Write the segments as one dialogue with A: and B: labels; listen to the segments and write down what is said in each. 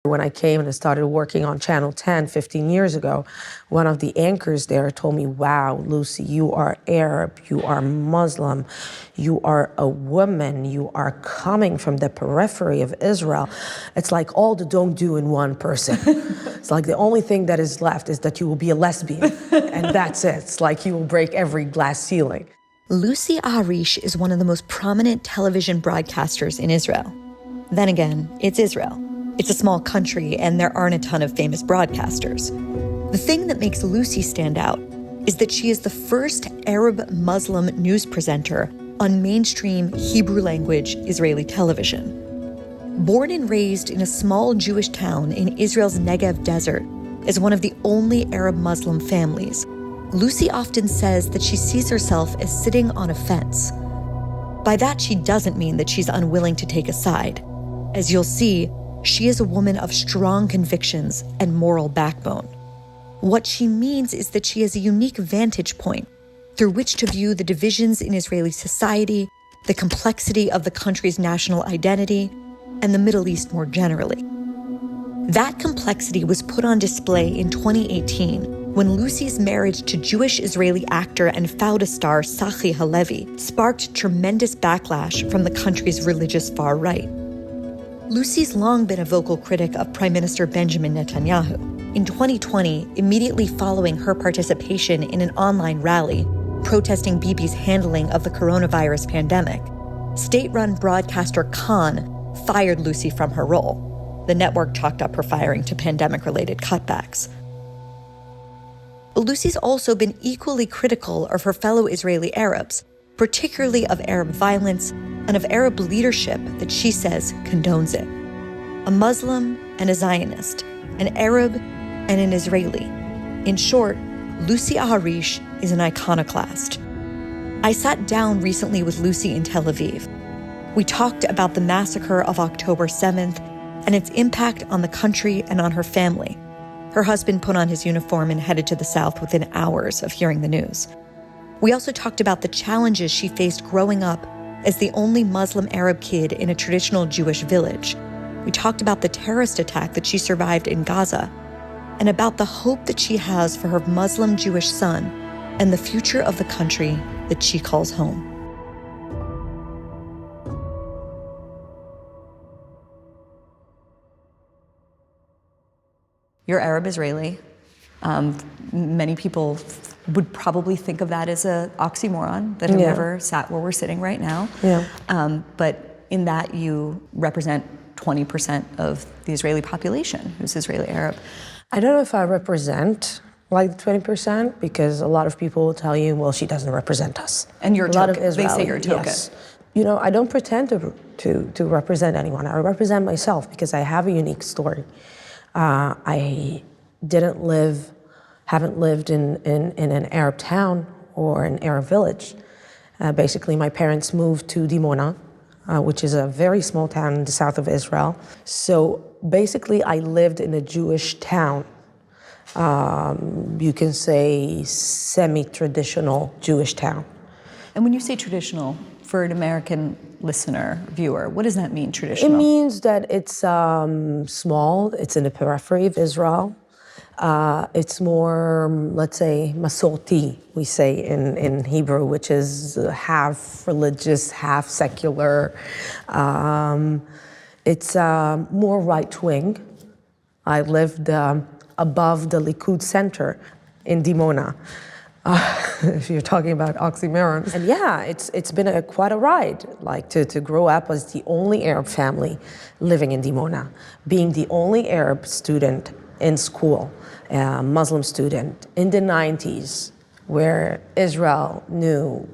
A: When I came and I started working on Channel 10 15 years ago, one of the anchors there told me, wow, Lucy, you are Arab, you are Muslim, you are a woman, you are coming from the periphery of Israel. It's like all the don't do in one person. It's like the only thing that is left is that you will be a lesbian, and that's it. It's like you will break every glass ceiling.
B: Lucy Aharish is one of the most prominent television broadcasters in Israel. Then again, it's Israel. It's a small country, and there aren't a ton of famous broadcasters. The thing that makes Lucy stand out is that she is the first Arab Muslim news presenter on mainstream Hebrew-language Israeli television. Born and raised in a small Jewish town in Israel's Negev desert as one of the only Arab Muslim families, Lucy often says that she sees herself as sitting on a fence. By that, she doesn't mean that she's unwilling to take a side. As you'll see, she is a woman of strong convictions and moral backbone. What she means is that she has a unique vantage point through which to view the divisions in Israeli society, the complexity of the country's national identity, and the Middle East more generally. That complexity was put on display in 2018 when Lucy's marriage to Jewish-Israeli actor and Fauda star Tzachi Halevy sparked tremendous backlash from the country's religious far right. Lucy's long been a vocal critic of Prime Minister Benjamin Netanyahu. In 2020, immediately following her participation in an online rally protesting Bibi's handling of the coronavirus pandemic, state-run broadcaster Khan fired Lucy from her role. The network chalked up her firing to pandemic-related cutbacks. But Lucy's also been equally critical of her fellow Israeli Arabs, particularly of Arab violence and of Arab leadership that she says condones it. A Muslim and a Zionist, an Arab and an Israeli. In short, Lucy Aharish is an iconoclast. I sat down recently with Lucy in Tel Aviv. We talked about the massacre of October 7th and its impact on the country and on her family. Her husband put on his uniform and headed to the south within hours of hearing the news. We also talked about the challenges she faced growing up as the only Muslim Arab kid in a traditional Jewish village. We talked about the terrorist attack that she survived in Gaza, and about the hope that she has for her Muslim Jewish son and the future of the country that she calls home. You're Arab Israeli. Many people would probably think of that as an oxymoron, that have never sat where we're sitting right now. But in that you represent 20% of the Israeli population who's Israeli Arab.
A: I don't know if I represent like the 20%, because a lot of people will tell you, well, she doesn't represent us.
B: And you're a token.
A: Lot of Israeli,
B: they say you're a token.
A: Yes. You know, I don't pretend to represent anyone. I represent myself because I have a unique story. I haven't lived in an Arab town or an Arab village. Basically, my parents moved to Dimona, which is a very small town in the south of Israel. So basically, I lived in a Jewish town. You can say semi-traditional Jewish town.
B: And when you say traditional, for an American listener, viewer, what does that mean, traditional?
A: It means that it's small, it's in the periphery of Israel. It's more, let's say, masorti, we say in Hebrew, which is half religious, half secular. It's more right-wing. I lived above the Likud Center in Dimona. If you're talking about oxymorons. And yeah, it's been quite a ride, like to grow up as the only Arab family living in Dimona, being the only Arab student in school, Muslim student in the 90s, where Israel knew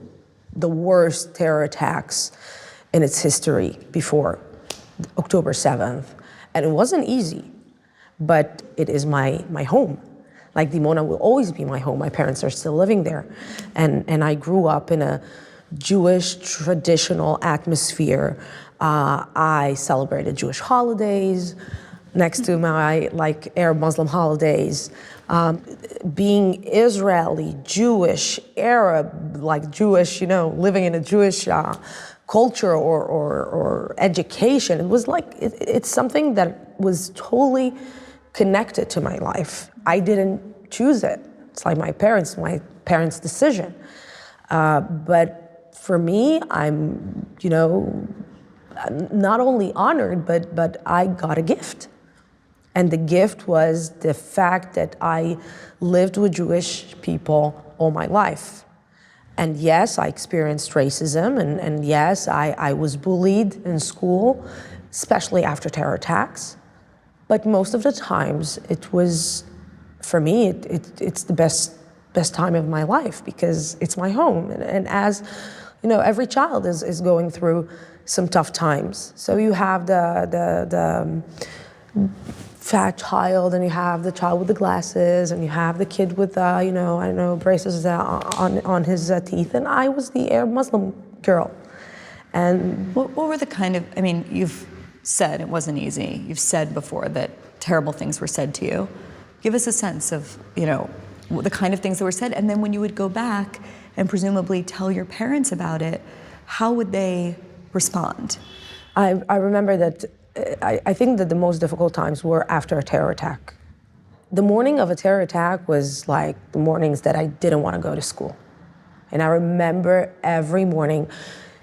A: the worst terror attacks in its history before October 7th. And it wasn't easy, but it is my home. Like Dimona will always be my home. My parents are still living there. And I grew up in a Jewish traditional atmosphere. I celebrated Jewish holidays next to my Arab Muslim holidays. Being Israeli, Jewish, Arab, Jewish, living in a Jewish culture or education. It was like, it's something that was totally connected to my life. I didn't choose it. It's like my parents' decision. But for me, I'm, not only honored, but I got a gift. And the gift was the fact that I lived with Jewish people all my life. And yes, I experienced racism, and yes, I was bullied in school, especially after terror attacks. But most of the times, it was, for me, it's the best time of my life because it's my home. And as, every child is going through some tough times. So you have the fat child, and you have the child with the glasses, and you have the kid with, braces on his teeth. And I was the Arab Muslim girl. And
B: what were the kind of, you've said it wasn't easy. You've said before that terrible things were said to you. Give us a sense of, the kind of things that were said. And then when you would go back and presumably tell your parents about it, how would they respond?
A: I remember that I think that the most difficult times were after a terror attack. The morning of a terror attack was like the mornings that I didn't want to go to school. And I remember every morning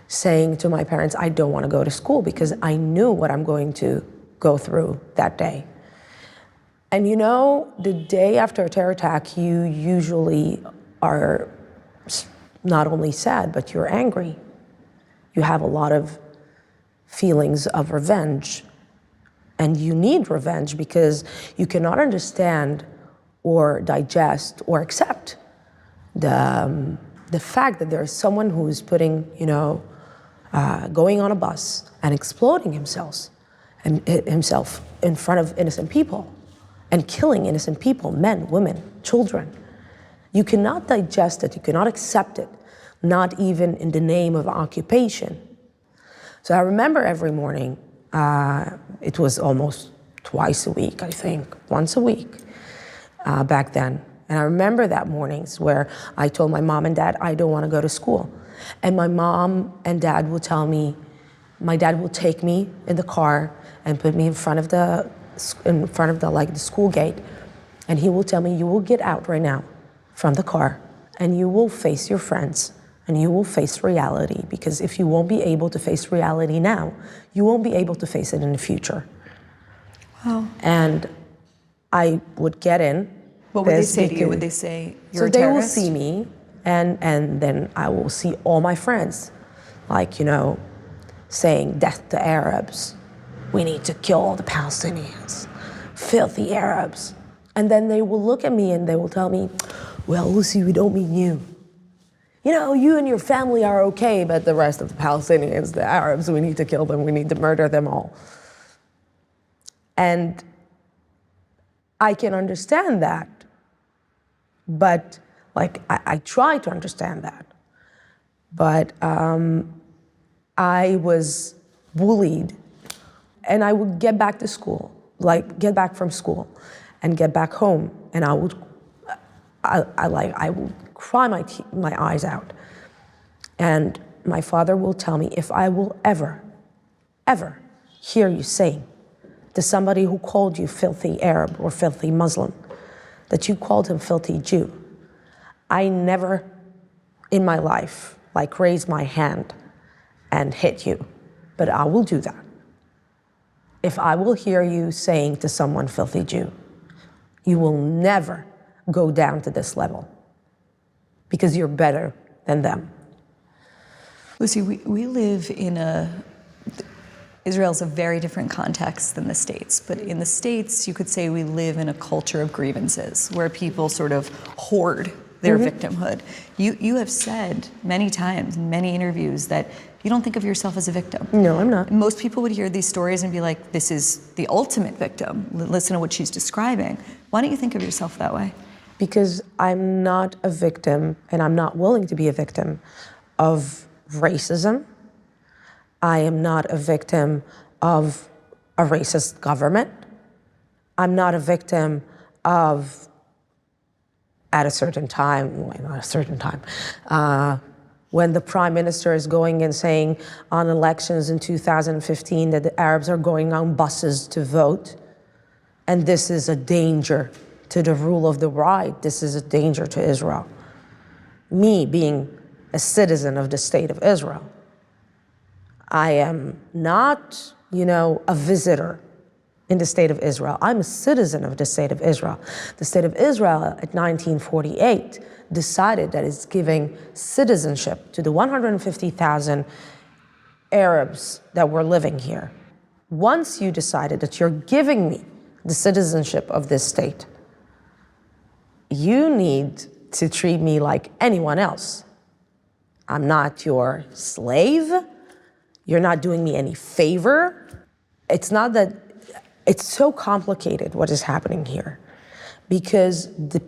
A: saying to my parents, I don't want to go to school because I knew what I'm going to go through that day. And the day after a terror attack, you usually are not only sad, but you're angry. You have a lot of feelings of revenge. And you need revenge because you cannot understand or digest or accept the fact that there is someone who is putting, going on a bus and exploding himself in front of innocent people and killing innocent people, men, women, children. You cannot digest it, you cannot accept it, not even in the name of occupation. So I remember every morning, it was almost twice a week, I think, once a week back then. And I remember that mornings where I told my mom and dad, I don't want to go to school. And my mom and dad will tell me, my dad will take me in the car and put me in front of the school gate. And he will tell me, you will get out right now from the car and you will face your friends. And you will face reality, because if you won't be able to face reality now, you won't be able to face it in the future. Wow. And I would get in.
B: What would they say to you? Would they say you're a terrorist?
A: So they will see me, and then I will see all my friends, saying death to Arabs. We need to kill all the Palestinians. Filthy Arabs. And then they will look at me and they will tell me, well, Lucy, we don't mean you. You and your family are okay, but the rest of the Palestinians, the Arabs, we need to kill them, we need to murder them all. And I can understand that, but I try to understand that. But I was bullied, and I would get back to school, get back from school and get back home, and I would cry my eyes out. And my father will tell me, if I will ever hear you saying to somebody who called you filthy Arab or filthy Muslim, that you called him filthy Jew, I never in my life raise my hand and hit you, but I will do that. If I will hear you saying to someone filthy Jew, you will never go down to this level, because you're better than them.
B: Lucy, we live in Israel's a very different context than the States, but in the States, you could say we live in a culture of grievances where people sort of hoard their victimhood. You have said many times in many interviews that you don't think of yourself as a victim.
A: No, I'm not.
B: Most people would hear these stories and be like, this is the ultimate victim. Listen to what she's describing. Why don't you think of yourself that way?
A: Because I'm not a victim, and I'm not willing to be a victim of racism. I am not a victim of a racist government. I'm not a victim of, at a certain time, well, not a certain time, when the prime minister is going and saying on elections in 2015 that the Arabs are going on buses to vote, and this is a danger to the rule of the right, this is a danger to Israel. Me being a citizen of the state of Israel, I am not, a visitor in the state of Israel. I'm a citizen of the state of Israel. The state of Israel at 1948 decided that it's giving citizenship to the 150,000 Arabs that were living here. Once you decided that you're giving me the citizenship of this state, you need to treat me like anyone else. I'm not your slave. You're not doing me any favor. It's not that, it's so complicated what is happening here, because the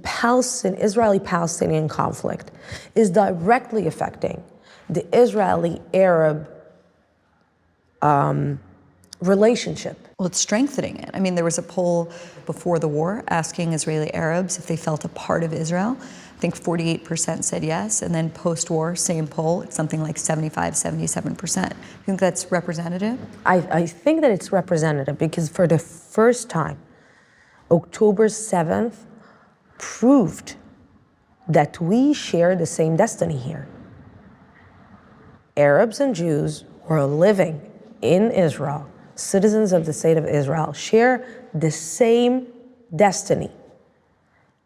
A: Israeli-Palestinian conflict is directly affecting the Israeli-Arab relationship.
B: Well, it's strengthening it. I mean, there was a poll before the war asking Israeli Arabs if they felt a part of Israel. I think 48% said yes, and then post-war, same poll, it's something like 75, 77%. You think that's representative?
A: I think that it's representative because for the first time, October 7th proved that we share the same destiny here. Arabs and Jews who are living in Israel, citizens of the state of Israel, share the same destiny.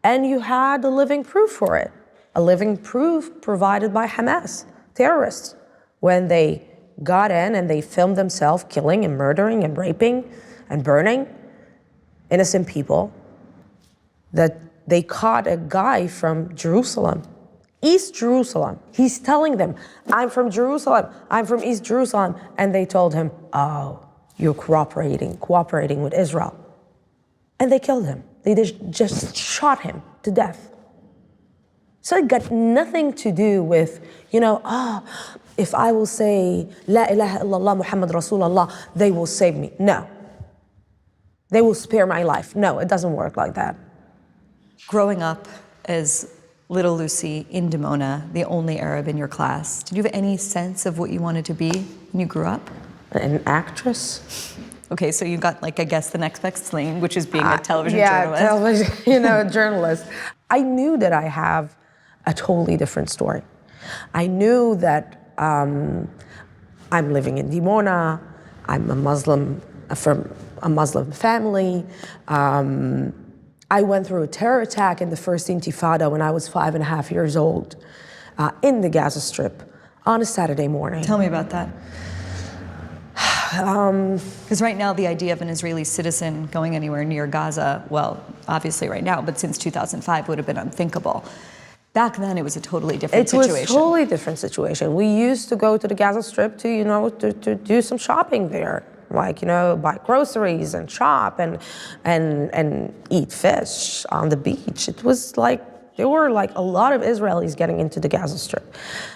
A: And you had a living proof for it, a living proof provided by Hamas, terrorists, when they got in and they filmed themselves killing and murdering and raping and burning innocent people, that they caught a guy from Jerusalem, East Jerusalem. He's telling them, I'm from Jerusalem, I'm from East Jerusalem. And they told him, oh, you're cooperating with Israel. And they killed him. They just shot him to death. So it got nothing to do with, if I will say, La ilaha illallah Muhammad Rasulullah, they will save me. No. They will spare my life. No, it doesn't work like that.
B: Growing up as little Lucy in Dimona, the only Arab in your class, did you have any sense of what you wanted to be when you grew up?
A: An actress.
B: Okay, so you got, I guess, the next best thing, which is being a television
A: journalist.
B: Yeah,
A: television, journalist. I knew that I have a totally different story. I knew that I'm living in Dimona. I'm a Muslim from a Muslim family. I went through a terror attack in the first Intifada when I was 5.5 years old in the Gaza Strip on a Saturday morning.
B: Tell me about that. Because right now the idea of an Israeli citizen going anywhere near Gaza, well, obviously right now, but since 2005 would have been unthinkable. Back then it was a totally different situation.
A: It was a totally different situation. We used to go to the Gaza Strip to do some shopping there. Buy groceries and shop and eat fish on the beach. It was there were a lot of Israelis getting into the Gaza Strip.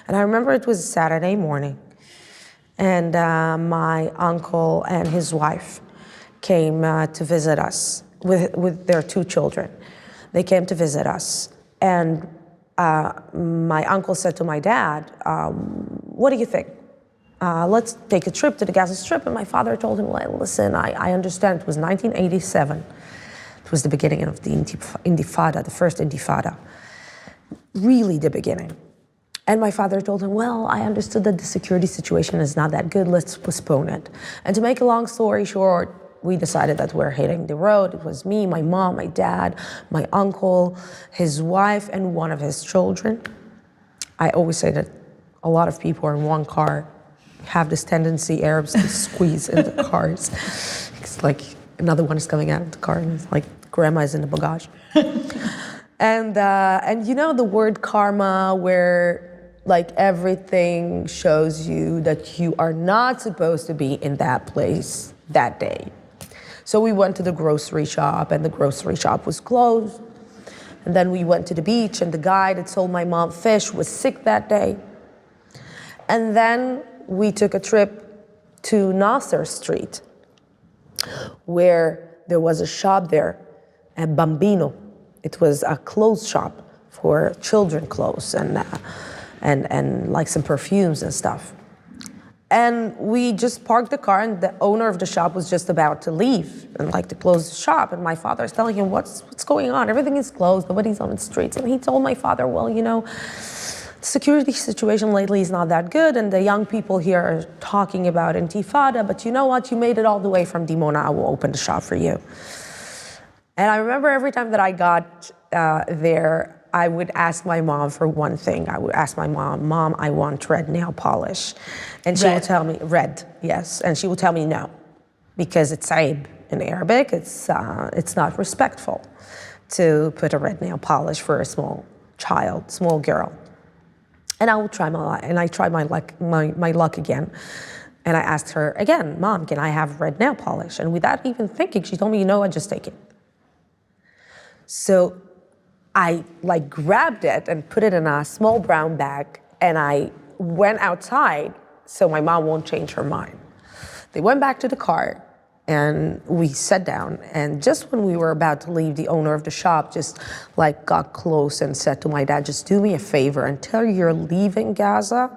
A: And I remember it was a Saturday morning. And my uncle and his wife came to visit us with their 2 children. They came to visit us. And my uncle said to my dad, what do you think? Let's take a trip to the Gaza Strip. And my father told him, listen, I understand. It was 1987. It was the beginning of the Intifada, the first Intifada. Really the beginning. And my father told him, well, I understood that the security situation is not that good. Let's postpone it. And to make a long story short, we decided that we're hitting the road. It was me, my mom, my dad, my uncle, his wife, and one of his children. I always say that a lot of people are in one car have this tendency, Arabs, to squeeze in the cars. It's another one is coming out of the car and it's grandma is in the bagage. And the word karma, where everything shows you that you are not supposed to be in that place that day. So we went to the grocery shop and the grocery shop was closed. And then we went to the beach and the guy that sold my mom fish was sick that day. And then we took a trip to Nasser Street, where there was a shop there, a Bambino. It was a clothes shop for children clothes. and like some perfumes and stuff. And we just parked the car, and the owner of the shop was just about to leave and like to close the shop. And my father is telling him, what's going on? Everything is closed, nobody's on the streets. And he told my father, well, you know, the security situation lately is not that good, and the young people here are talking about intifada, but you know what? You made it all the way from Dimona, I will open the shop for you. And I remember every time that I got there, I would ask my mom for one thing. I would ask my mom, I want red nail polish. And she would tell me, red, yes. And she would tell me no, because it's aib in Arabic. It's not respectful to put a red nail polish for a small child, small girl. And I would try I tried my luck again. And I asked her again, Mom, can I have red nail polish? And without even thinking, she told me, you know what, just take it. So I like grabbed it and put it in a small brown bag, and I went outside so my mom won't change her mind. They went back to the car and we sat down, and just when we were about to leave, the owner of the shop just like got close and said to my dad, just do me a favor, until you're leaving Gaza,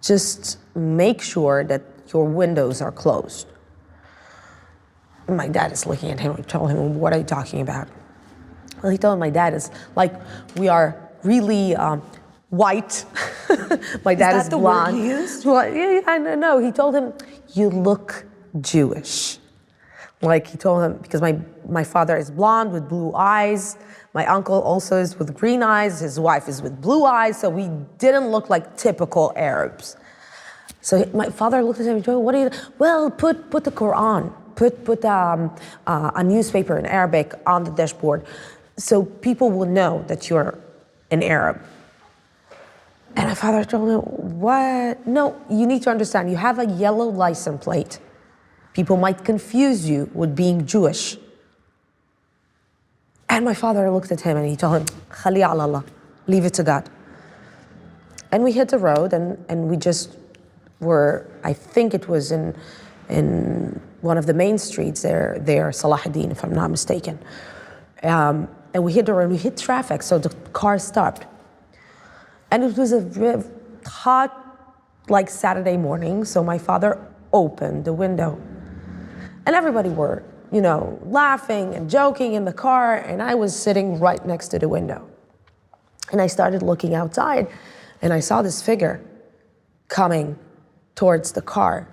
A: just make sure that your windows are closed. And my dad is looking at him and telling him, what are you talking about? Well, he told him my dad is like, we are really white. My dad is blonde.
B: Is that the word he used?
A: Well, yeah, I don't know. He told him, you look Jewish. Like he told him, because my father is blonde with blue eyes. My uncle also is with green eyes. His wife is with blue eyes. So we didn't look like typical Arabs. So my father looked at him and said, what are you, well, put the Quran, put a newspaper in Arabic on the dashboard, so people will know that you're an Arab. And my father told him, what? No, you need to understand, you have a yellow license plate. People might confuse you with being Jewish. And my father looked at him and he told him, Khali ala Allah, leave it to God. And we hit the road, and we just were, I think it was in one of the main streets there, Salahuddin, if I'm not mistaken. And we hit the road, we hit traffic, so the car stopped. And it was a hot, like Saturday morning, so my father opened the window. And everybody were, you know, laughing and joking in the car, and I was sitting right next to the window. And I started looking outside, and I saw this figure coming towards the car.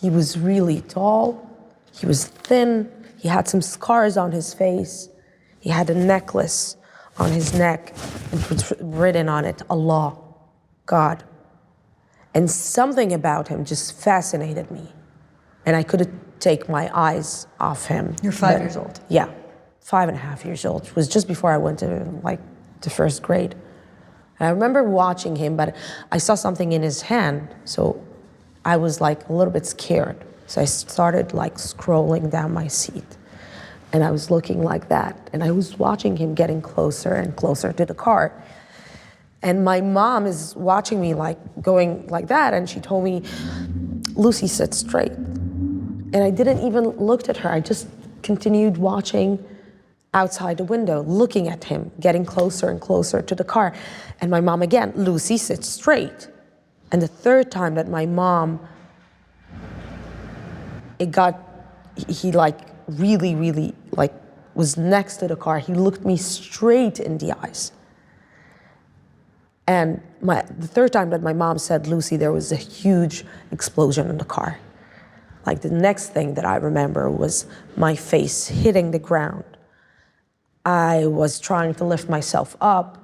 A: He was really tall, he was thin, he had some scars on his face, he had a necklace on his neck, and it was written on it, Allah, God. And something about him just fascinated me, and I couldn't take my eyes off him.
B: You're 5 years old?
A: Yeah, 5.5 years old. It was just before I went to first grade. And I remember watching him, but I saw something in his hand, so I was like a little bit scared. So I started like scrolling down my seat, and I was looking like that, and I was watching him getting closer and closer to the car. And my mom is watching me like going like that, and she told me, Lucy, sit straight. And I didn't even look at her. I just continued watching outside the window, looking at him, getting closer and closer to the car. And my mom again, Lucy, sit straight. And the third time that my mom, he like really like was next to the car, he looked me straight in the eyes. And the third time that my mom said, Lucy, there was a huge explosion in the car. Like the next thing that I remember was my face hitting the ground. I was trying to lift myself up.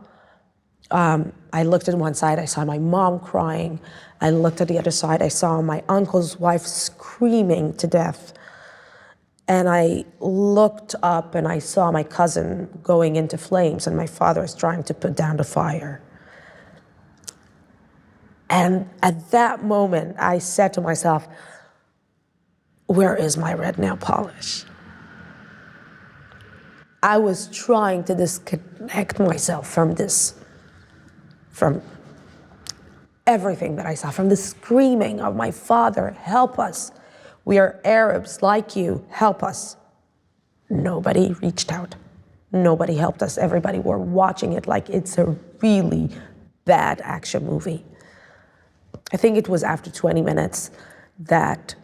A: I looked at one side, I saw my mom crying. I looked at the other side, I saw my uncle's wife screaming to death. And I looked up and I saw my cousin going into flames, and my father is trying to put down the fire. And at that moment, I said to myself, where is my red nail polish? I was trying to disconnect myself from everything that I saw, from the screaming of my father, help us. We are Arabs like you, help us. Nobody reached out. Nobody helped us. Everybody were watching it like it's a really bad action movie. I think it was after 20 minutes that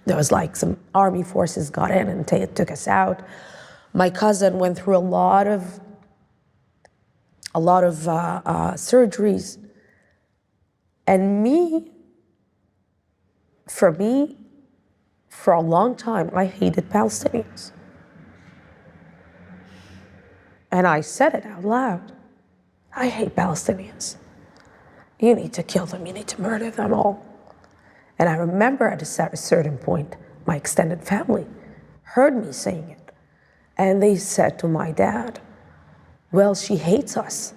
A: there was like some army forces got in and took us out. My cousin went through a lot of surgeries. And for me, for a long time, I hated Palestinians. And I said it out loud. I hate Palestinians. You need to kill them, you need to murder them all. And I remember at a certain point, my extended family heard me saying it. And they said to my dad, well, she hates us.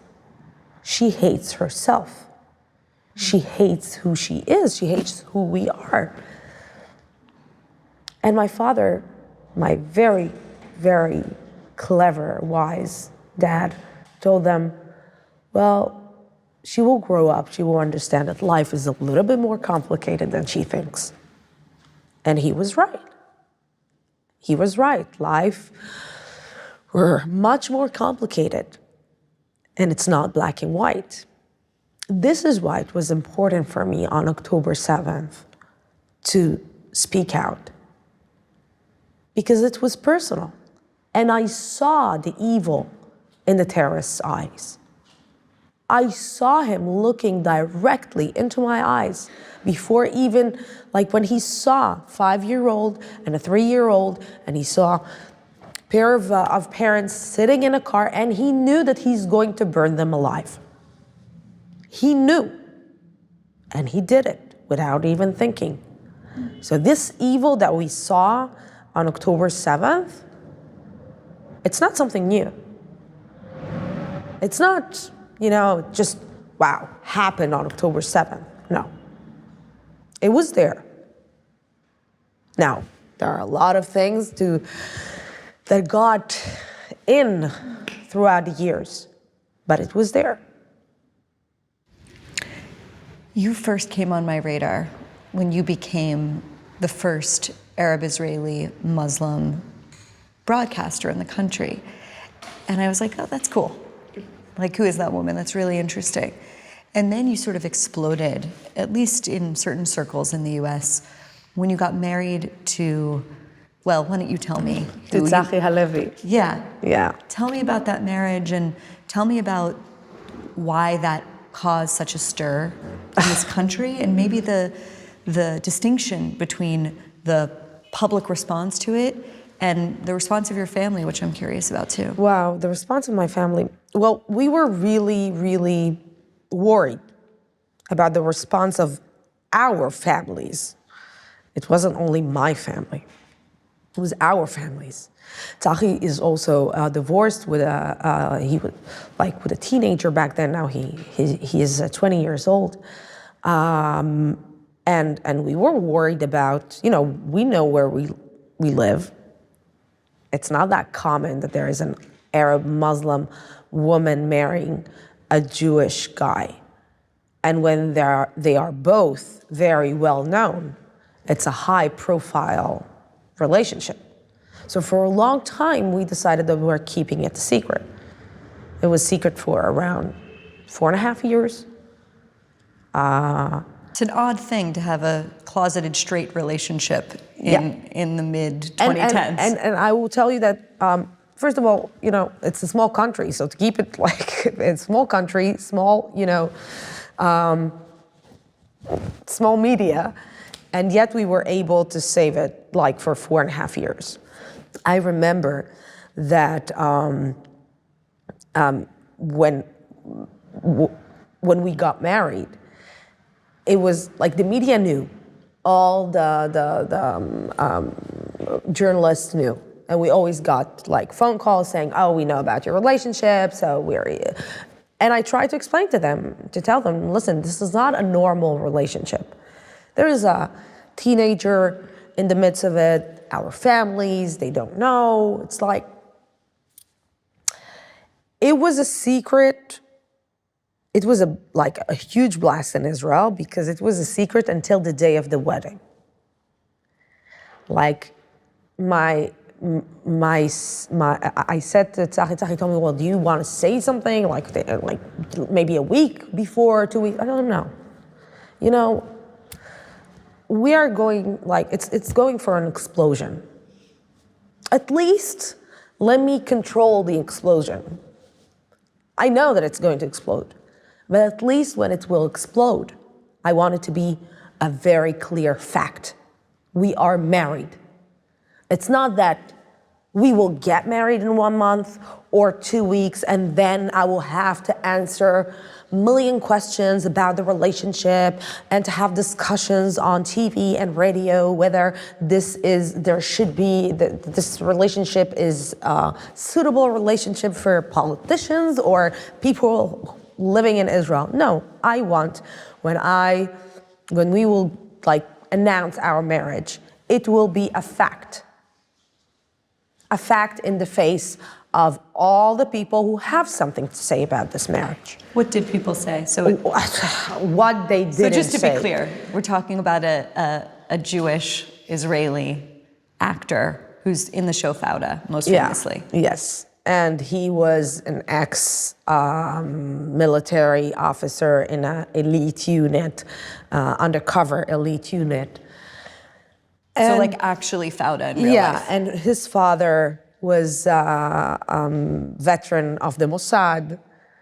A: She hates herself. She hates who she is. She hates who we are. And my father, my very, very clever, wise dad, told them, well, she will grow up, she will understand that life is a little bit more complicated than she thinks. And he was right. He was right. Life were much more complicated, and it's not black and white. This is why it was important for me on October 7th to speak out, because it was personal. And I saw the evil in the terrorist's eyes. I saw him looking directly into my eyes before even, like when he saw a 5-year-old and a 3-year-old, and he saw a pair of parents sitting in a car, and he knew that he's going to burn them alive. He knew, and he did it without even thinking. So this evil that we saw on October 7th, it's not something new. It's not, just, wow, happened on October 7th. No. It was there. Now, there are a lot of things that got in throughout the years, but it was there.
B: You first came on my radar when you became the first Arab-Israeli Muslim broadcaster in the country. And I was like, oh, that's cool. Like, who is that woman? That's really interesting. And then you sort of exploded, at least in certain circles in the US, when you got married to, well, why don't you tell me?
A: To Tzachi Halevi.
B: Yeah.
A: Yeah.
B: Tell me about that marriage, and tell me about why that caused such a stir in this country, and maybe the distinction between the public response to it and the response of your family, which I'm curious about too.
A: Wow, the response of my family. Well, we were really, really worried about the response of our families. It wasn't only my family, it was our families. Tzachi is also divorced with with a teenager back then. Now he is 20 years old. And we were worried about, we know where we live. It's not that common that there is an Arab Muslim woman marrying a Jewish guy. And when they are both very well known, it's a high profile relationship. So for a long time, we decided that we were keeping it secret. It was secret for around 4.5 years.
B: It's an odd thing to have a closeted straight relationship in the mid-2010s.
A: And I will tell you that, first of all, it's a small country, so to keep it like a small country, small media, and yet we were able to save it like for 4.5 years. I remember that when we got married, it was like the media knew, all the journalists knew, and we always got like phone calls saying, "Oh, we know about your relationship, so we're." And I tried to explain to them, to tell them, listen, this is not a normal relationship. There is a teenager in the midst of it. Our families, they don't know. It's like, it was a secret. It was like a huge blast in Israel because it was a secret until the day of the wedding. Like my I said to Tzachi told me, well, do you want to say something like maybe a week before, 2 weeks? I don't know. You know, we are going it's going for an explosion. At least let me control the explosion. I know that it's going to explode, but at least when it will explode, I want it to be a very clear fact. We are married. It's not that we will get married in 1 month or 2 weeks, and then I will have to answer a million questions about the relationship and to have discussions on TV and radio whether this relationship is a suitable relationship for politicians or people living in Israel. No, I want when we will announce our marriage, it will be a fact. A fact in the face of all the people who have something to say about this marriage.
B: What did people say?
A: What they didn't say.
B: So just to be clear, we're talking about a Jewish Israeli actor who's in the show Fauda, most famously.
A: Yes, and he was an ex-military officer in an elite unit, undercover elite unit.
B: So actually Fauda in real life.
A: Yeah, and his father was a veteran of the Mossad.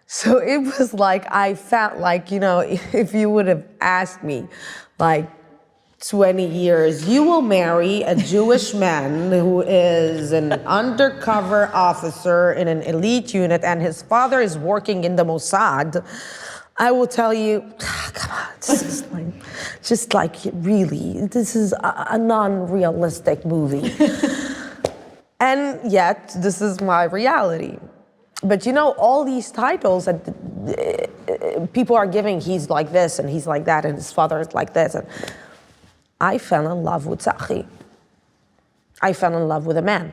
A: So it was I felt if you would have asked me 20 years, you will marry a Jewish man who is an undercover officer in an elite unit and his father is working in the Mossad, I will tell you, come on, this is really, this is a non-realistic movie. And yet, this is my reality. But all these titles that people are giving, he's like this and he's like that and his father is like this. And I fell in love with Tzachi. I fell in love with a man.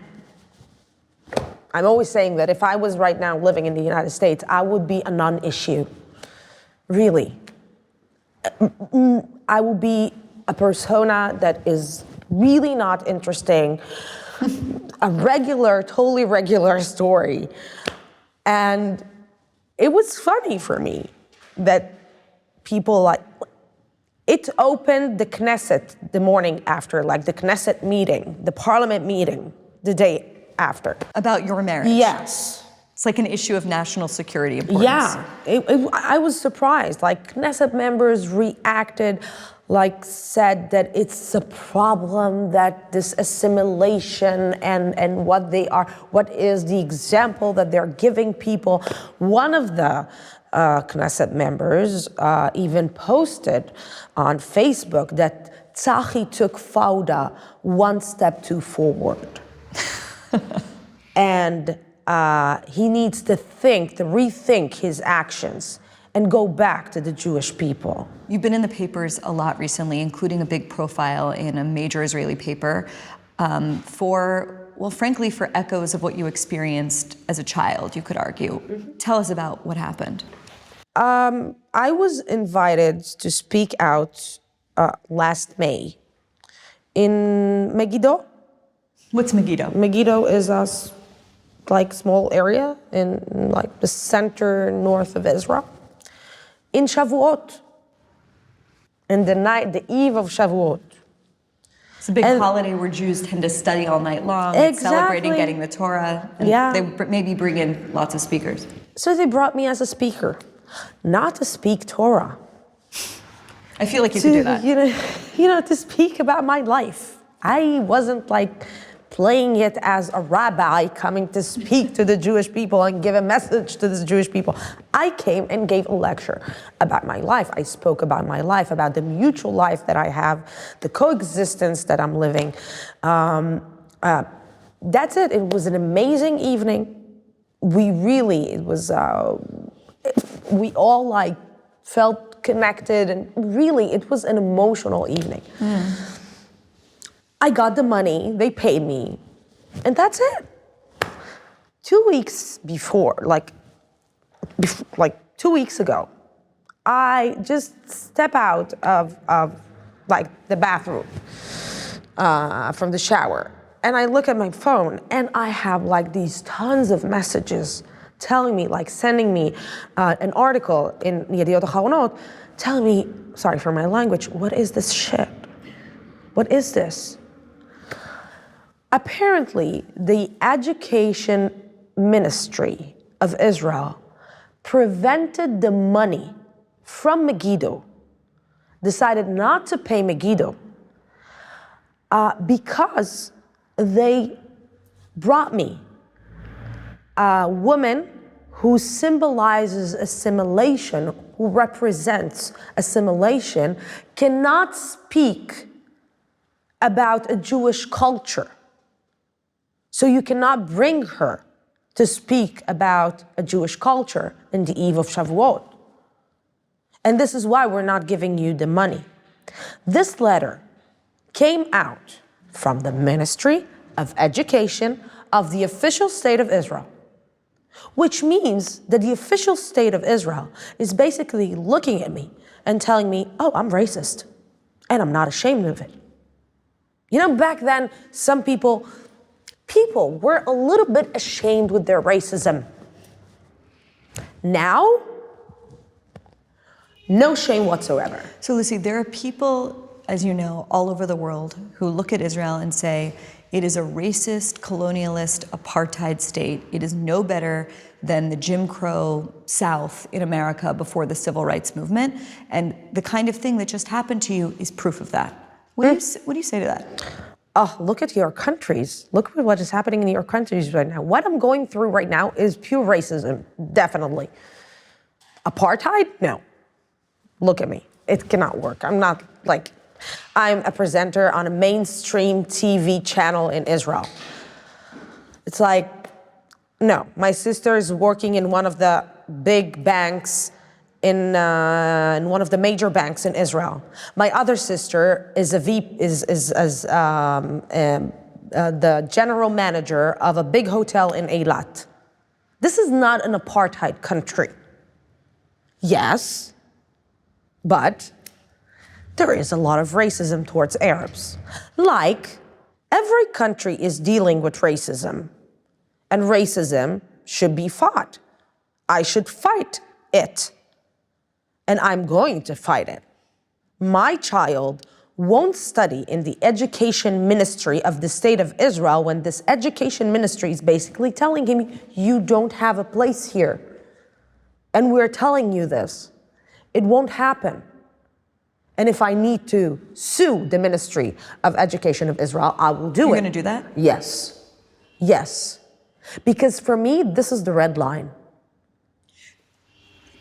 A: I'm always saying that if I was right now living in the United States, I would be a non-issue. Really. I will be a persona that is really not interesting, a totally regular story. And it was funny for me that people it opened the Knesset the morning after, the Knesset meeting, the parliament meeting, the day after.
B: About your marriage?
A: Yes.
B: It's an issue of national security importance.
A: Yeah, I was surprised. Knesset members reacted, said that it's a problem that this assimilation and what is the example that they're giving people. One of the Knesset members even posted on Facebook that Tzachi took Fauda one step too forward. And he needs to rethink his actions and go back to the Jewish people.
B: You've been in the papers a lot recently, including a big profile in a major Israeli paper frankly, for echoes of what you experienced as a child, you could argue. Mm-hmm. Tell us about what happened.
A: I was invited to speak out last May in Megiddo.
B: What's Megiddo?
A: Megiddo is a small area in the center north of Israel. In Shavuot, in the eve of Shavuot.
B: It's a big holiday where Jews tend to study all night long, celebrating getting the Torah, and they maybe bring in lots of speakers.
A: So they brought me as a speaker, not to speak Torah.
B: I feel like you could do that.
A: To speak about my life. I wasn't playing it as a rabbi coming to speak to the Jewish people and give a message to the Jewish people. I came and gave a lecture about my life. I spoke about my life, about the mutual life that I have, the coexistence that I'm living. That's it. It was an amazing evening. We all felt connected, and really it was an emotional evening. I got the money, they paid me, and that's it. 2 weeks before, 2 weeks ago, I just step out of the bathroom from the shower, and I look at my phone and I have like these tons of messages telling me, like sending me an article in Yediot Ahronot, telling me, sorry for my language, what is this shit? What is this? Apparently, the education ministry of Israel prevented the money from Megiddo, decided not to pay Megiddo, because they brought me a woman who symbolizes assimilation, who represents assimilation, cannot speak about a Jewish culture. So you cannot bring her to speak about a Jewish culture in the eve of Shavuot. And this is why we're not giving you the money. This letter came out from the Ministry of Education of the official state of Israel, which means that the official state of Israel is basically looking at me and telling me, oh, I'm racist, and I'm not ashamed of it. You know, back then, some people were a little bit ashamed with their racism. Now, no shame whatsoever.
B: So Lucy, there are people, as you know, all over the world who look at Israel and say, it is a racist, colonialist, apartheid state. It is no better than the Jim Crow South in America before the Civil Rights Movement. And the kind of thing that just happened to you is proof of that. What do you say to that?
A: Oh, look at your countries. Look at what is happening in your countries right now. What I'm going through right now is pure racism, definitely. Apartheid? No. Look at me. It cannot work. I'm a presenter on a mainstream TV channel in Israel. It's like, no. My sister is working in one of the big banks in one of the major banks in Israel. My other sister is the general manager of a big hotel in Eilat. This is not an apartheid country. Yes, but there is a lot of racism towards Arabs. Like, every country is dealing with racism, and racism should be fought. I should fight it. And I'm going to fight it. My child won't study in the education ministry of the state of Israel when this education ministry is basically telling him, you don't have a place here. And we're telling you this. It won't happen. And if I need to sue the Ministry of Education of Israel, I will do it.
B: You're going to do that?
A: Yes. Yes. Because for me, this is the red line.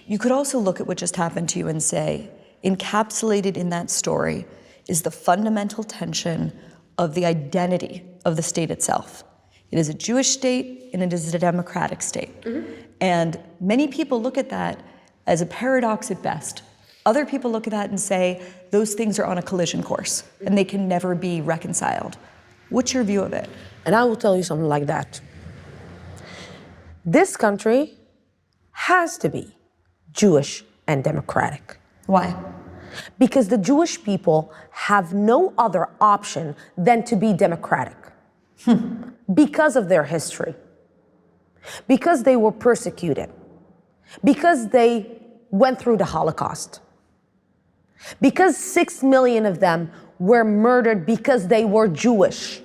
B: You could also look at what just happened to you and say, encapsulated in that story is the fundamental tension of the identity of the state itself. It is a Jewish state and it is a democratic state. Mm-hmm. And many people look at that as a paradox at best. Other people look at that and say, those things are on a collision course and they can never be reconciled. What's your view of it?
A: And I will tell you something like that. This country has to be Jewish and democratic.
B: Why?
A: Because the Jewish people have no other option than to be democratic. Because of their history. Because they were persecuted. Because they went through the Holocaust. Because 6 million of them were murdered because they were Jewish.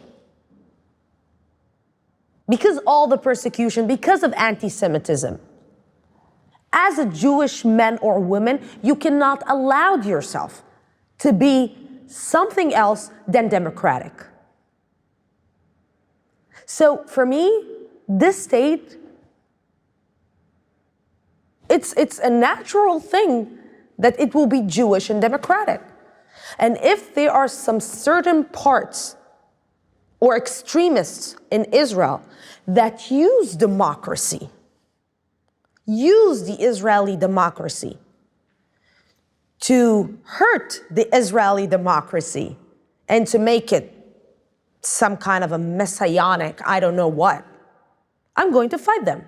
A: Because all the persecution, because of anti-Semitism. As a Jewish man or woman, you cannot allow yourself to be something else than democratic. So for me, this state, it's a natural thing that it will be Jewish and democratic. And if there are some certain parts or extremists in Israel that use democracy, use the Israeli democracy to hurt the Israeli democracy and to make it some kind of a messianic, I don't know what, I'm going to fight them.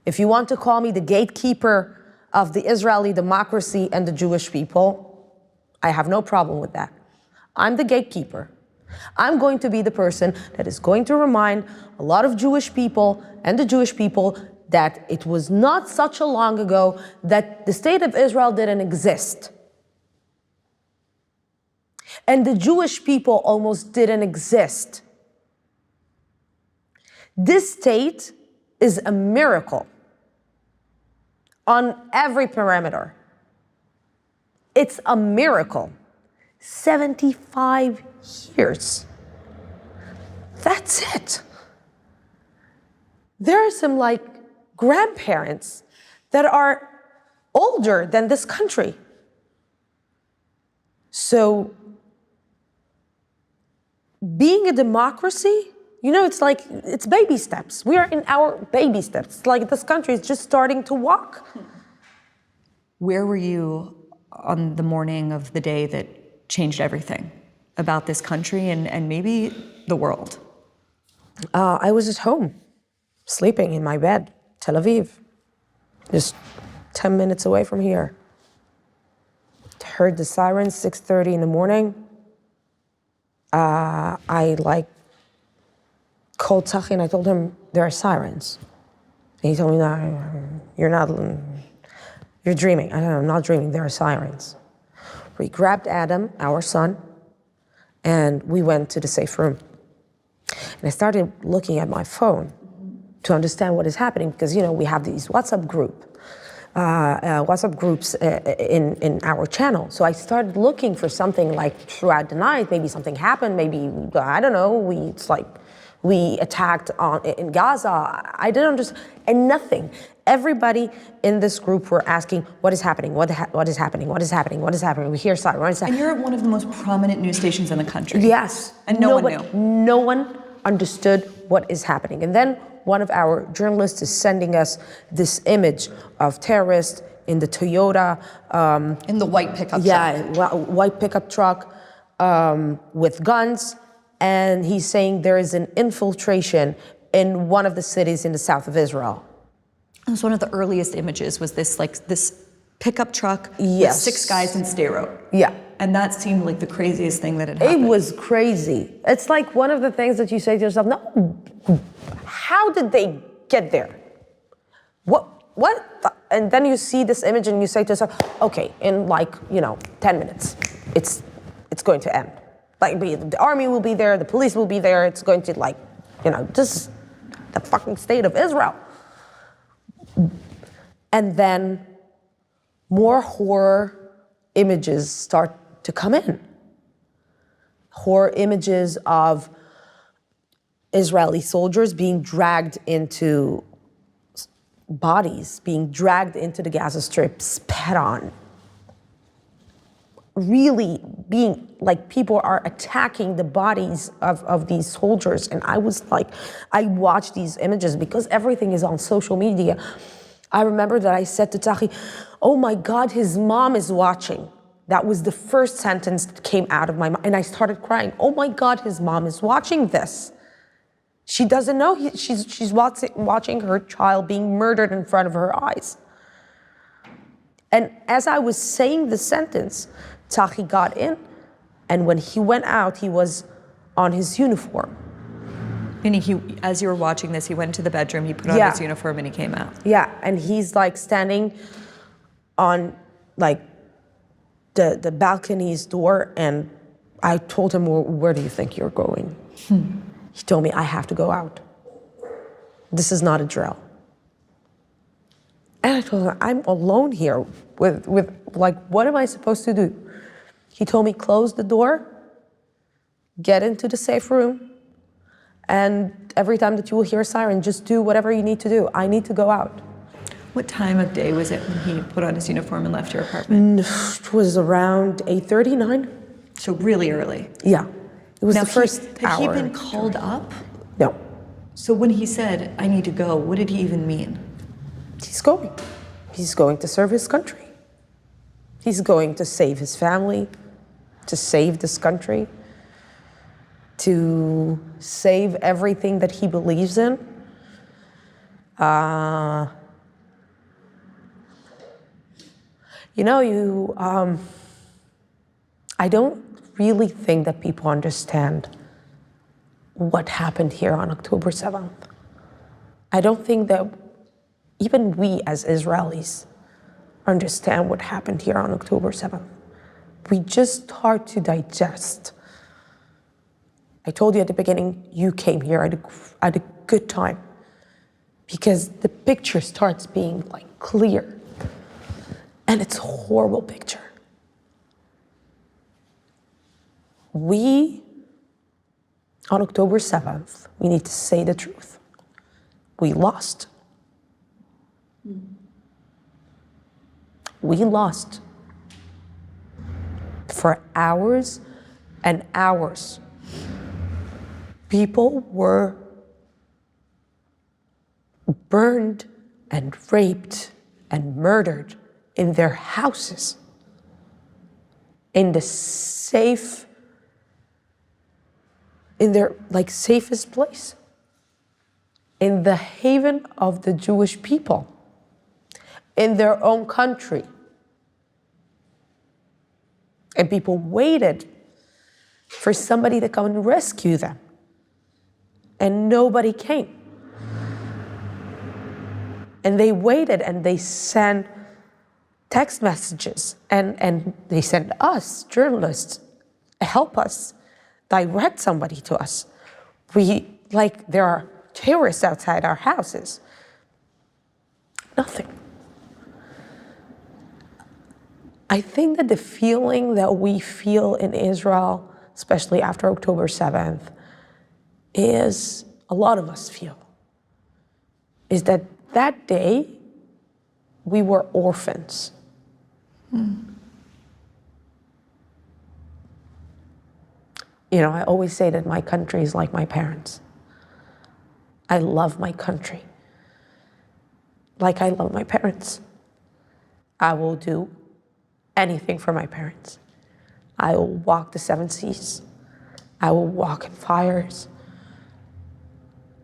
A: If you want to call me the gatekeeper of the Israeli democracy and the Jewish people, I have no problem with that. I'm the gatekeeper. I'm going to be the person that is going to remind a lot of Jewish people and the Jewish people that it was not such a long ago that the state of Israel didn't exist. And the Jewish people almost didn't exist. This state is a miracle on every parameter. It's a miracle. 75 years. That's it. There are some grandparents that are older than this country. So being a democracy, it's baby steps. We are in our baby steps. It's like this country is just starting to walk.
B: Where were you on the morning of the day that changed everything about this country and maybe the world?
A: I was at home, sleeping in my bed, Tel Aviv, just 10 minutes away from here. Heard the sirens, 6:30 in the morning. I called Tzachi and I told him there are sirens. And he told me, no, you're dreaming. I don't know, I'm not dreaming, there are sirens. We grabbed Adam, our son, and we went to the safe room. And I started looking at my phone to understand what is happening because, we have these WhatsApp groups in our channel. So I started looking for something throughout the night, maybe something happened, maybe, I don't know, we attacked in Gaza. I didn't understand, and nothing. Everybody in this group were asking, what is happening? What is happening? What is happening? What is happening? We hear sirens.
B: And you're at one of the most prominent news stations in the country.
A: Yes.
B: And no one knew.
A: No one understood what is happening. And then one of our journalists is sending us this image of terrorists in the Toyota.
B: In the white pickup truck.
A: Yeah, white pickup truck with guns. And he's saying there is an infiltration in one of the cities in the south of Israel.
B: It was one of the earliest images was this pickup truck
A: Yes.
B: with 6 guys in stereo.
A: Yeah.
B: And that seemed like the craziest thing that had happened.
A: It was crazy. It's like one of the things that you say to yourself, no, how did they get there? What? And then you see this image and you say to yourself, okay, in 10 minutes, it's going to end. The army will be there, the police will be there, it's going to just the fucking state of Israel. And then more horror images start to come in. Horror images of Israeli soldiers being dragged into bodies, being dragged into the Gaza Strip, spat on. Really being people are attacking the bodies of these soldiers. And I was I watched these images because everything is on social media. I remember that I said to Tzachi, oh my God, his mom is watching. That was the first sentence that came out of my mouth. And I started crying. Oh my God, his mom is watching this. She doesn't know she's watching her child being murdered in front of her eyes. And as I was saying the sentence, Tzachi got in, and when he went out, he was on his uniform.
B: Meaning as you were watching this, he went to the bedroom, he put on his uniform, and he came out.
A: Yeah, and he's standing on the balcony's door, and I told him, well, where do you think you're going? He told me, I have to go out. This is not a drill. And I told him, I'm alone here with what am I supposed to do? He told me, close the door, get into the safe room, and every time that you will hear a siren, just do whatever you need to do. I need to go out.
B: What time of day was it when he put on his uniform and left your apartment?
A: It was around 8:39.
B: So really early.
A: Yeah. It was the first hour.
B: Had he been called up?
A: No.
B: So when he said, I need to go, what did he even mean?
A: He's going. He's going to serve his country. He's going to save his family, to save this country, to save everything that he believes in. I don't really think that people understand what happened here on October 7th. I don't think that even we as Israelis understand what happened here on October 7th. We just start to digest. I told you at the beginning, you came here at a good time because the picture starts being like clear. And it's a horrible picture. We, on October 7th, we need to say the truth. We lost. We lost for hours and hours. People were burned and raped and murdered in their houses, in the in their safest place, in the haven of the Jewish people, in their own country. And people waited for somebody to come and rescue them. And nobody came. And they waited and they sent text messages and they sent us, journalists, help us, direct somebody to us. There are terrorists outside our houses. Nothing. I think that the feeling that we feel in Israel, especially after October 7th, is, a lot of us feel, is that that day we were orphans. You know, I always say that my country is like my parents. I love my country like I love my parents. I will do anything for my parents. I will walk the 7 seas. I will walk in fires.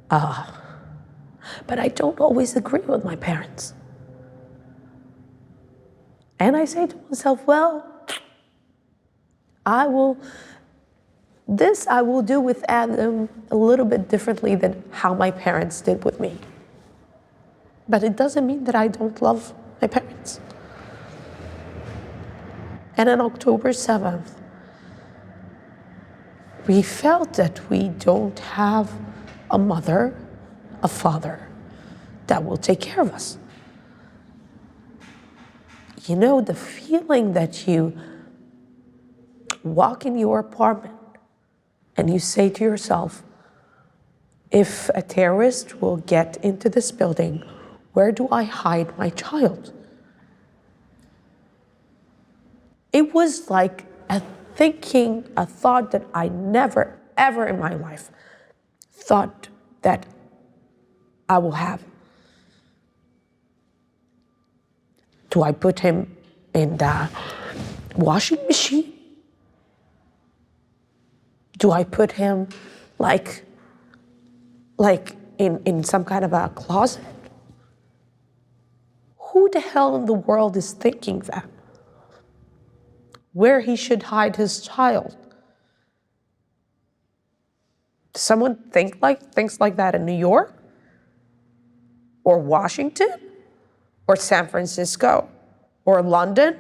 A: But I don't always agree with my parents. And I say to myself, well, I will do with Adam a little bit differently than how my parents did with me. But it doesn't mean that I don't love my parents. And on October 7th, we felt that we don't have a mother, a father that will take care of us. You know, the feeling that you walk in your apartment and you say to yourself, if a terrorist will get into this building, where do I hide my child? It was like a thought that I never, ever in my life thought that I will have. Do I put him in the washing machine? Do I put him like in some kind of a closet? Who the hell in the world is thinking that? Where he should hide his child? Does someone thinks like that in New York? Or Washington? Or San Francisco? Or London?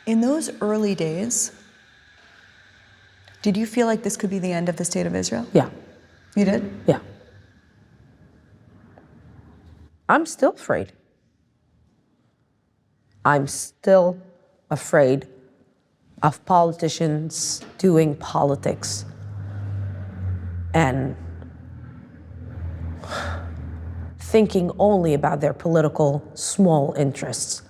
B: In those early days, did you feel like this could be the end of the state of Israel?
A: Yeah.
B: You did?
A: Yeah. I'm still afraid. I'm still afraid of politicians doing politics and thinking only about their political small interests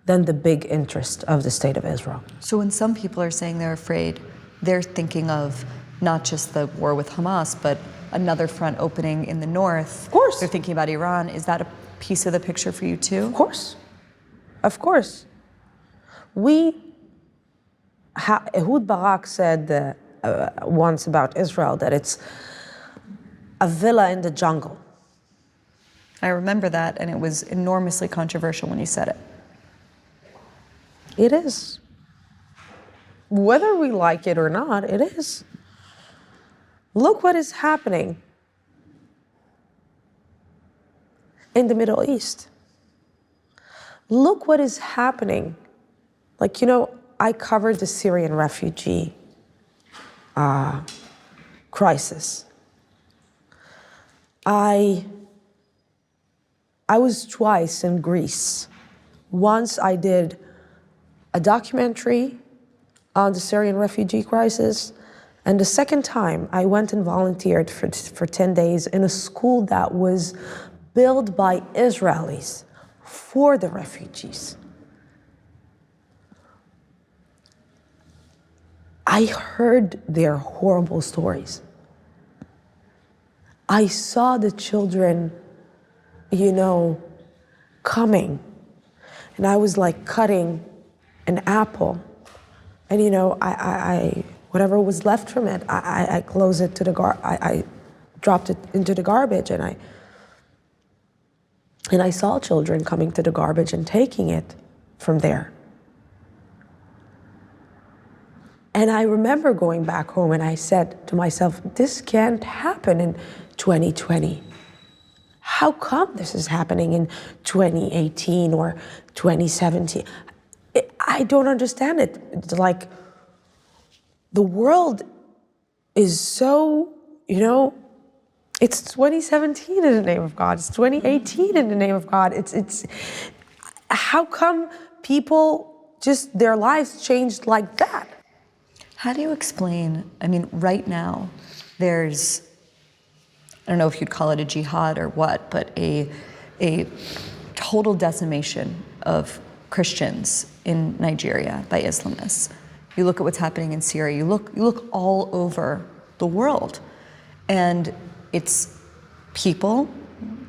A: than the big interest of the state of Israel.
B: So when some people are saying they're afraid, they're thinking of not just the war with Hamas, but another front opening in the north.
A: Of course.
B: They're thinking about Iran. Is that a piece of the picture for you too?
A: Of course. Of course. Ehud Barak said once about Israel that it's a villa in the jungle.
B: I remember that, and it was enormously controversial when you said it.
A: It is. Whether we like it or not, it is. Look what is happening in the Middle East. Look what is happening. Like, I covered the Syrian refugee crisis. I was twice in Greece. Once I did a documentary on the Syrian refugee crisis, and the second time I went and volunteered for 10 days in a school that was built by Israelis for the refugees. I heard their horrible stories. I saw the children, coming. And I was like cutting an apple. And, I whatever was left from it, I closed it to the I dropped it into the garbage, and I saw children coming to the garbage and taking it from there. And I remember going back home and I said to myself, this can't happen in 2020. How come this is happening in 2018 or 2017? I don't understand it. It's like the world is so, it's 2017 in the name of God. It's 2018 in the name of God. It's how come people just, their lives changed like that?
B: How do you explain, right now, there's, I don't know if you'd call it a jihad or what, but a total decimation of Christians in Nigeria by Islamists. You look at what's happening in Syria, you look all over the world, and it's people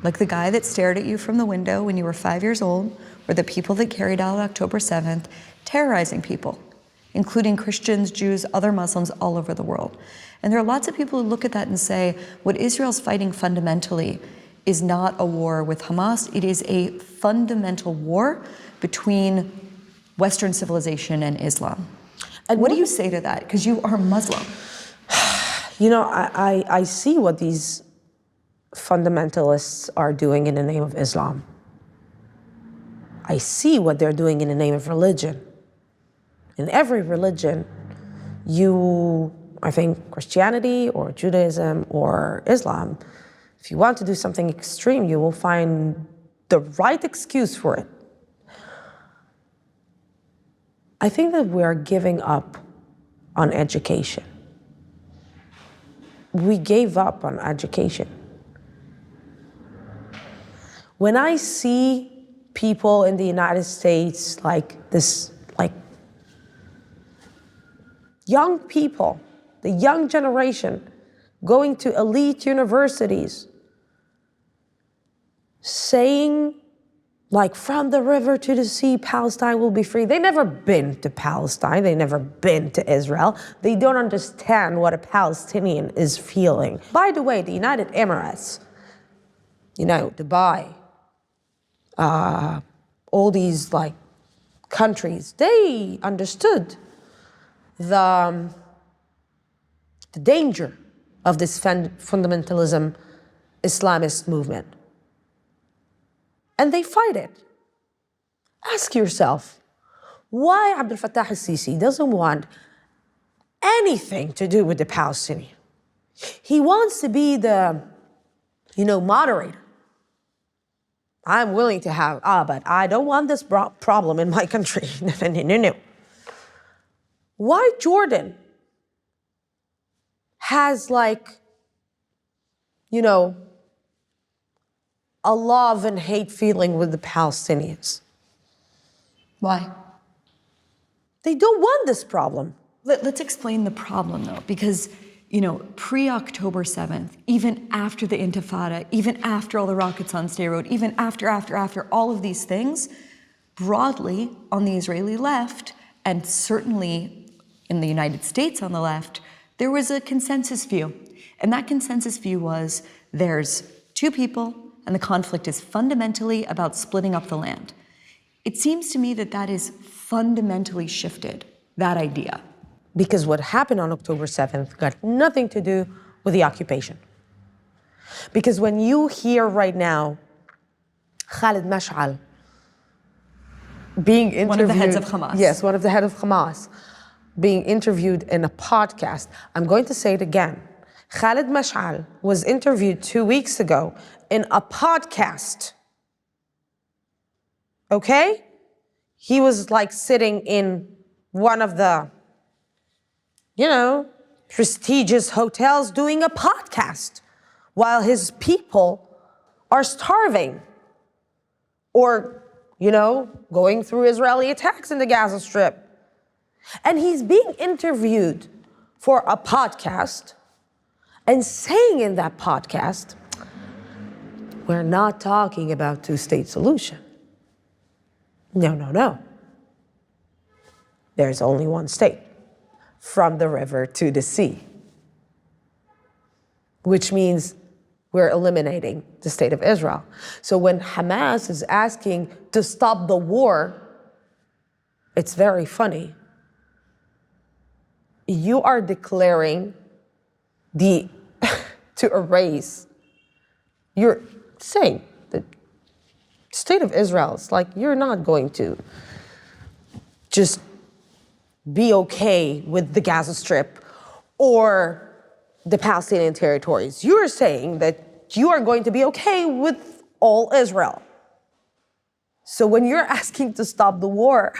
B: like the guy that stared at you from the window when you were 5 years old, or the people that carried out October 7th, terrorizing people, including Christians, Jews, other Muslims all over the world. And there are lots of people who look at that and say, what Israel's fighting fundamentally is not a war with Hamas, it is a fundamental war between Western civilization and Islam. And what do you say to that? Because you are Muslim.
A: I see what these fundamentalists are doing in the name of Islam. I see what they're doing in the name of religion. In every religion, I think Christianity or Judaism or Islam, if you want to do something extreme, you will find the right excuse for it. I think that we're giving up on education. We gave up on education. When I see people in the United States like young people, the young generation, going to elite universities, saying, from the river to the sea, Palestine will be free. They've never been to Palestine. They've never been to Israel. They don't understand what a Palestinian is feeling. By the way, the United Emirates, Dubai, all these countries, they understood the danger of this fundamentalism Islamist movement. And they fight it. Ask yourself, why Abdel Fattah al-Sisi doesn't want anything to do with the Palestinian? He wants to be the, moderator. I'm willing to have, but I don't want this problem in my country. No. Why Jordan has a love and hate feeling with the Palestinians?
B: Why?
A: They don't want this problem.
B: Let's explain the problem, though, because, pre-October 7th, even after the Intifada, even after all the rockets on Sderot Road, even after all of these things, broadly on the Israeli left, and certainly in the United States on the left, there was a consensus view. And that consensus view was there's two people, and the conflict is fundamentally about splitting up the land. It seems to me that is fundamentally shifted, that idea.
A: Because what happened on October 7th got nothing to do with the occupation. Because when you hear right now Khalid Mash'al being interviewed...
B: One of the heads of Hamas.
A: Yes, one of the head of Hamas, being interviewed in a podcast. I'm going to say it again. Khalid Mash'al was interviewed 2 weeks ago in a podcast. Okay? He was like sitting in one of the, prestigious hotels doing a podcast while his people are starving or, going through Israeli attacks in the Gaza Strip. And he's being interviewed for a podcast and saying in that podcast, we're not talking about two-state solution. No. There's only one state, from the river to the sea, which means we're eliminating the state of Israel. So when Hamas is asking to stop the war, it's very funny. You are declaring to erase. You're saying the state of Israel, it's like you're not going to just be okay with the Gaza Strip or the Palestinian territories. You're saying that you are going to be okay with all Israel. So when you're asking to stop the war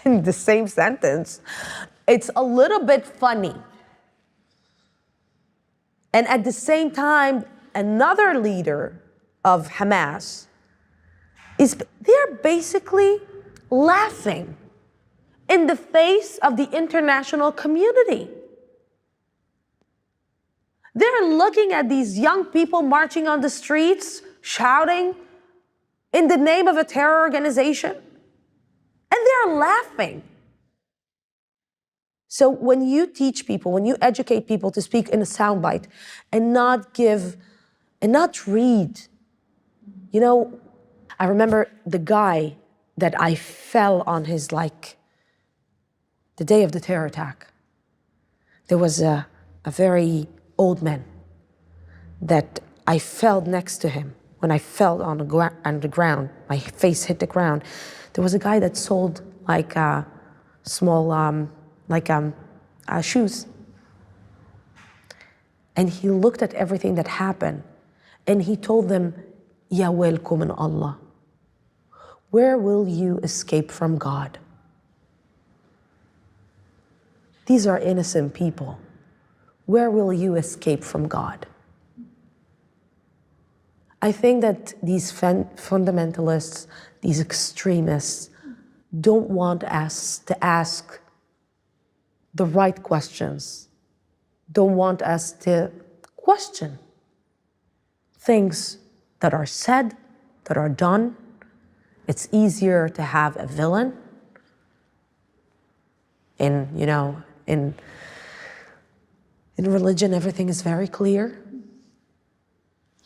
A: in the same sentence, it's a little bit funny. And at the same time, another leader of Hamas they're basically laughing in the face of the international community. They're looking at these young people marching on the streets, shouting in the name of a terror organization, and they're laughing. So when you teach people, when you educate people to speak in a soundbite and not read, I remember the guy that I fell on his, the day of the terror attack. There was a very old man that I fell next to him. When I fell on the ground, my face hit the ground. There was a guy that sold small, shoes. And he looked at everything that happened and he told them, Ya welkum in Allah. Where will you escape from God? These are innocent people. Where will you escape from God? I think that these fundamentalists, these extremists, don't want us to ask the right questions, don't want us to question things that are said, that are done. It's easier to have a villain in religion, everything is very clear.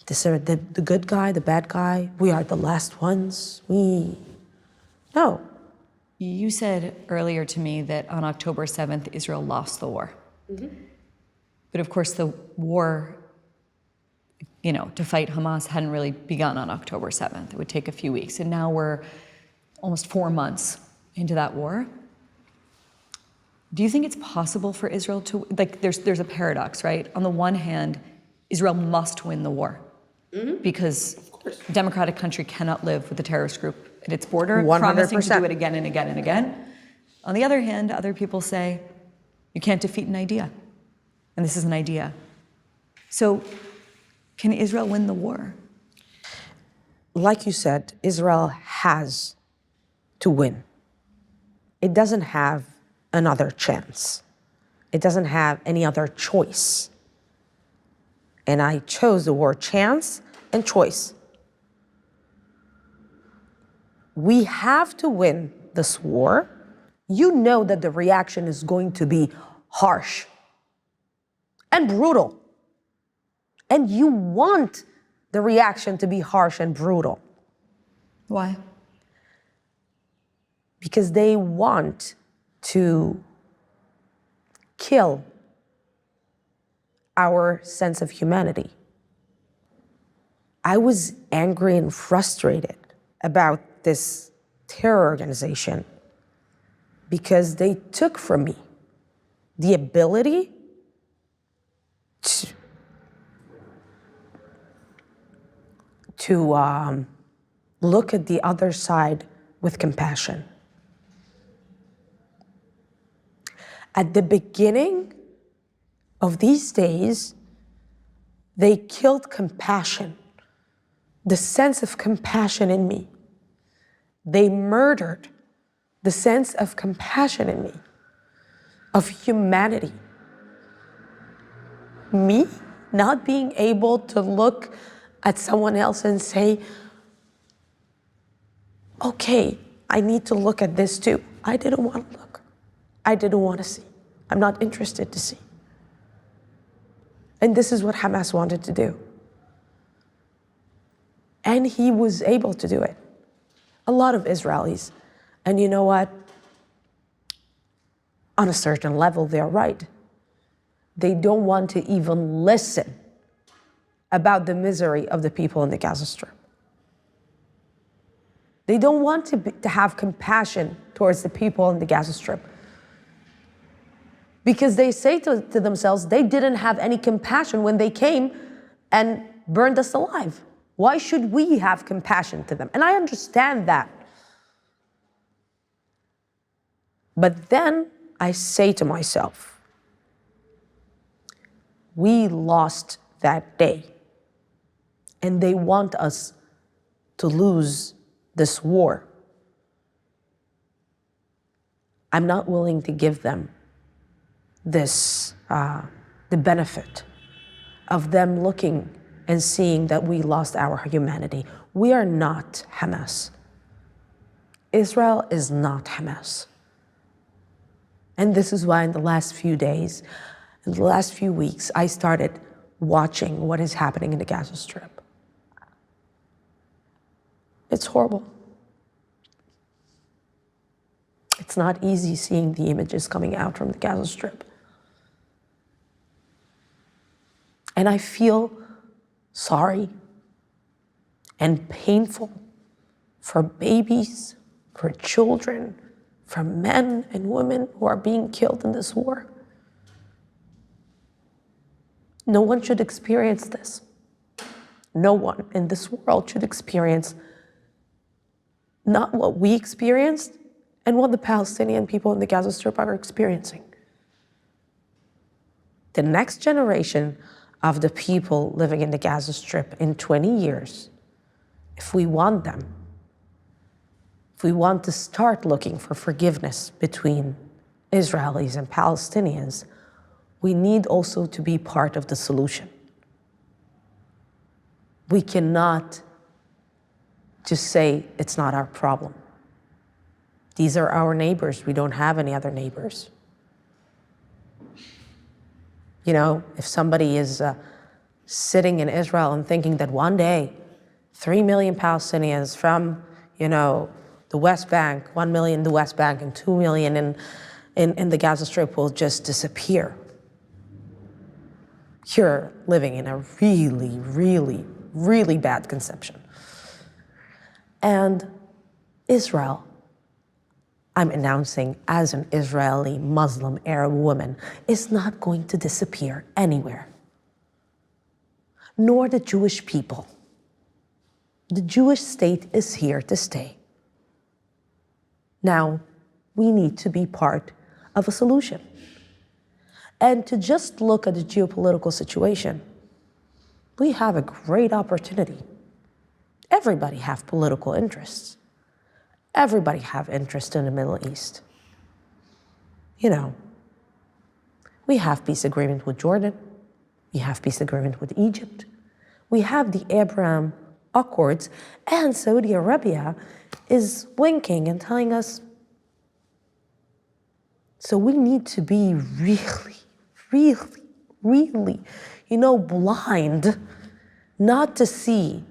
A: The good guy, the bad guy, we are the last ones. No.
B: You said earlier to me that on October 7th, Israel lost the war. Mm-hmm. But of course, the war, to fight Hamas hadn't really begun on October 7th. It would take a few weeks. And now we're almost 4 months into that war. Do you think it's possible for Israel to, there's a paradox, right? On the one hand, Israel must win the war. Mm-hmm. Because a democratic country cannot live with a terrorist group at its border,
A: 100%.
B: Promising to do it again and again and again. On the other hand, other people say, you can't defeat an idea. And this is an idea. So can Israel win the war?
A: Like you said, Israel has to win. It doesn't have another chance. It doesn't have any other choice. And I chose the word chance and choice. We have to win this war. You know that the reaction is going to be harsh and brutal. And you want the reaction to be harsh and brutal.
B: Why?
A: Because they want to kill our sense of humanity. I was angry and frustrated about this terror organization because they took from me the ability to look at the other side with compassion. At the beginning of these days, they killed compassion, the sense of compassion in me. They murdered the sense of compassion in me, of humanity. Me not being able to look at someone else and say, okay, I need to look at this too. I didn't want to look. I didn't want to see. I'm not interested to see. And this is what Hamas wanted to do. And he was able to do it. A lot of Israelis. And you know what? On a certain level, they're right. They don't want to even listen about the misery of the people in the Gaza Strip. They don't want to have compassion towards the people in the Gaza Strip. Because they say to themselves, they didn't have any compassion when they came and burned us alive. Why should we have compassion to them? And I understand that. But then I say to myself, we lost that day. And they want us to lose this war. I'm not willing to give them this, the benefit of them looking and seeing that we lost our humanity. We are not Hamas. Israel is not Hamas. And this is why in the last few days, in the last few weeks, I started watching what is happening in the Gaza Strip. It's horrible. It's not easy seeing the images coming out from the Gaza Strip. And I feel sorry and painful for babies, for children, for men and women who are being killed in this war. No one should experience this. No one in this world should experience not what we experienced and what the Palestinian people in the Gaza Strip are experiencing. The next generation of the people living in the Gaza Strip in 20 years, if we want them, if we want to start looking for forgiveness between Israelis and Palestinians, we need also to be part of the solution. We cannot just say it's not our problem. These are our neighbors. We don't have any other neighbors. You know, if somebody is sitting in Israel and thinking that one day 3 million Palestinians from, you know, the West Bank, 1 million in the West Bank and 2 million in the Gaza Strip will just disappear, you're living in a really, really, really bad conception. And Israel, I'm announcing as an Israeli Muslim Arab woman, is not going to disappear anywhere. Nor the Jewish people. The Jewish state is here to stay. Now, we need to be part of a solution. And to just look at the geopolitical situation, we have a great opportunity. Everybody have political interests. Everybody have interest in the Middle East. You know, we have peace agreement with Jordan. We have peace agreement with Egypt. We have the Abraham Accords, and Saudi Arabia is winking and telling us. So we need to be really, really, really, blind not to see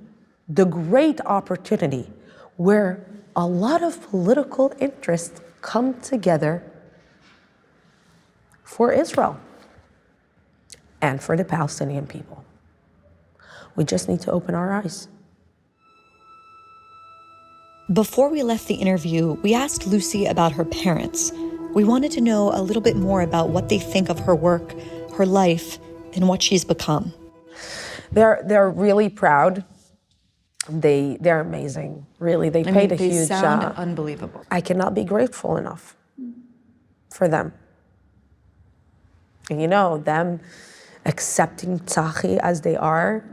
A: the great opportunity where a lot of political interests come together for Israel and for the Palestinian people. We just need to open our eyes.
B: Before we left the interview, we asked Lucy about her parents. We wanted to know a little bit more about what they think of her work, her life, and what she's become.
A: They're really proud. They're amazing. Really, they paid a
C: they
A: huge.
C: sound unbelievable.
A: I cannot be grateful enough for them. And you know, them accepting Tzachi as they are.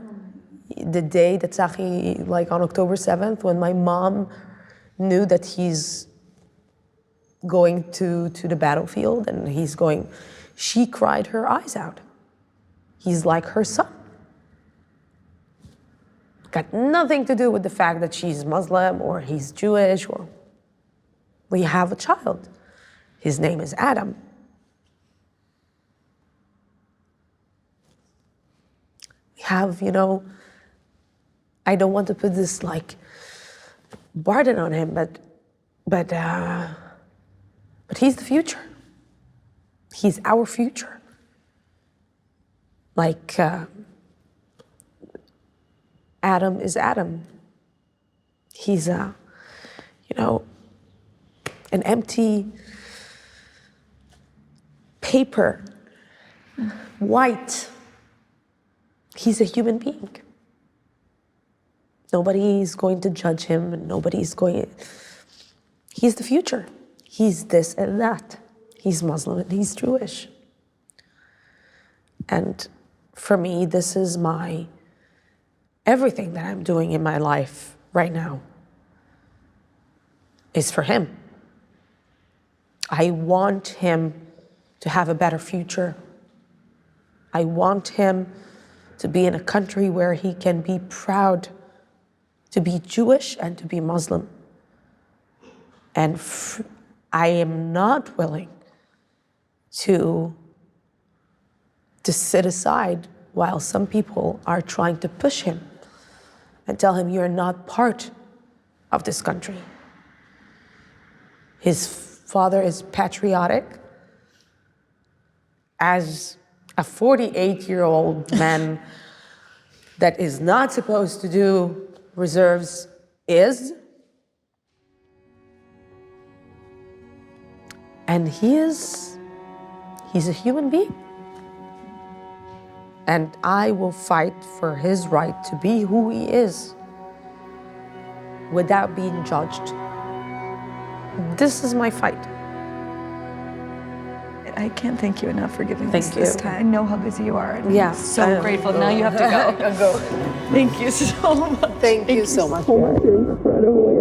A: The day that Tzachi, like on October 7th, when my mom knew that he's going to the battlefield and she cried her eyes out. He's like her son. Got nothing to do with the fact that she's Muslim or he's Jewish. We have a child. His name is Adam. We have, I don't want to put this like burden on him, but he's the future. He's our future. Like Adam is Adam. He's an empty paper, white. He's a human being. Nobody's going to judge him, and he's the future. He's this and that. He's Muslim and he's Jewish. And for me, this is everything that I'm doing in my life right now is for him. I want him to have a better future. I want him to be in a country where he can be proud to be Jewish and to be Muslim. And I am not willing to sit aside while some people are trying to push him and tell him you're not part of this country. His father is patriotic. As a 48-year-old man that is not supposed to do reserves is. And he's a human being. And I will fight for his right to be who he is without being judged. This is my fight.
C: I can't thank you enough for giving us this time. I know how busy you are. And
A: Yeah.
C: I'm so grateful. Now you have to go.
A: Go.
C: Thank you so much.
A: Thank you so much. You're incredible.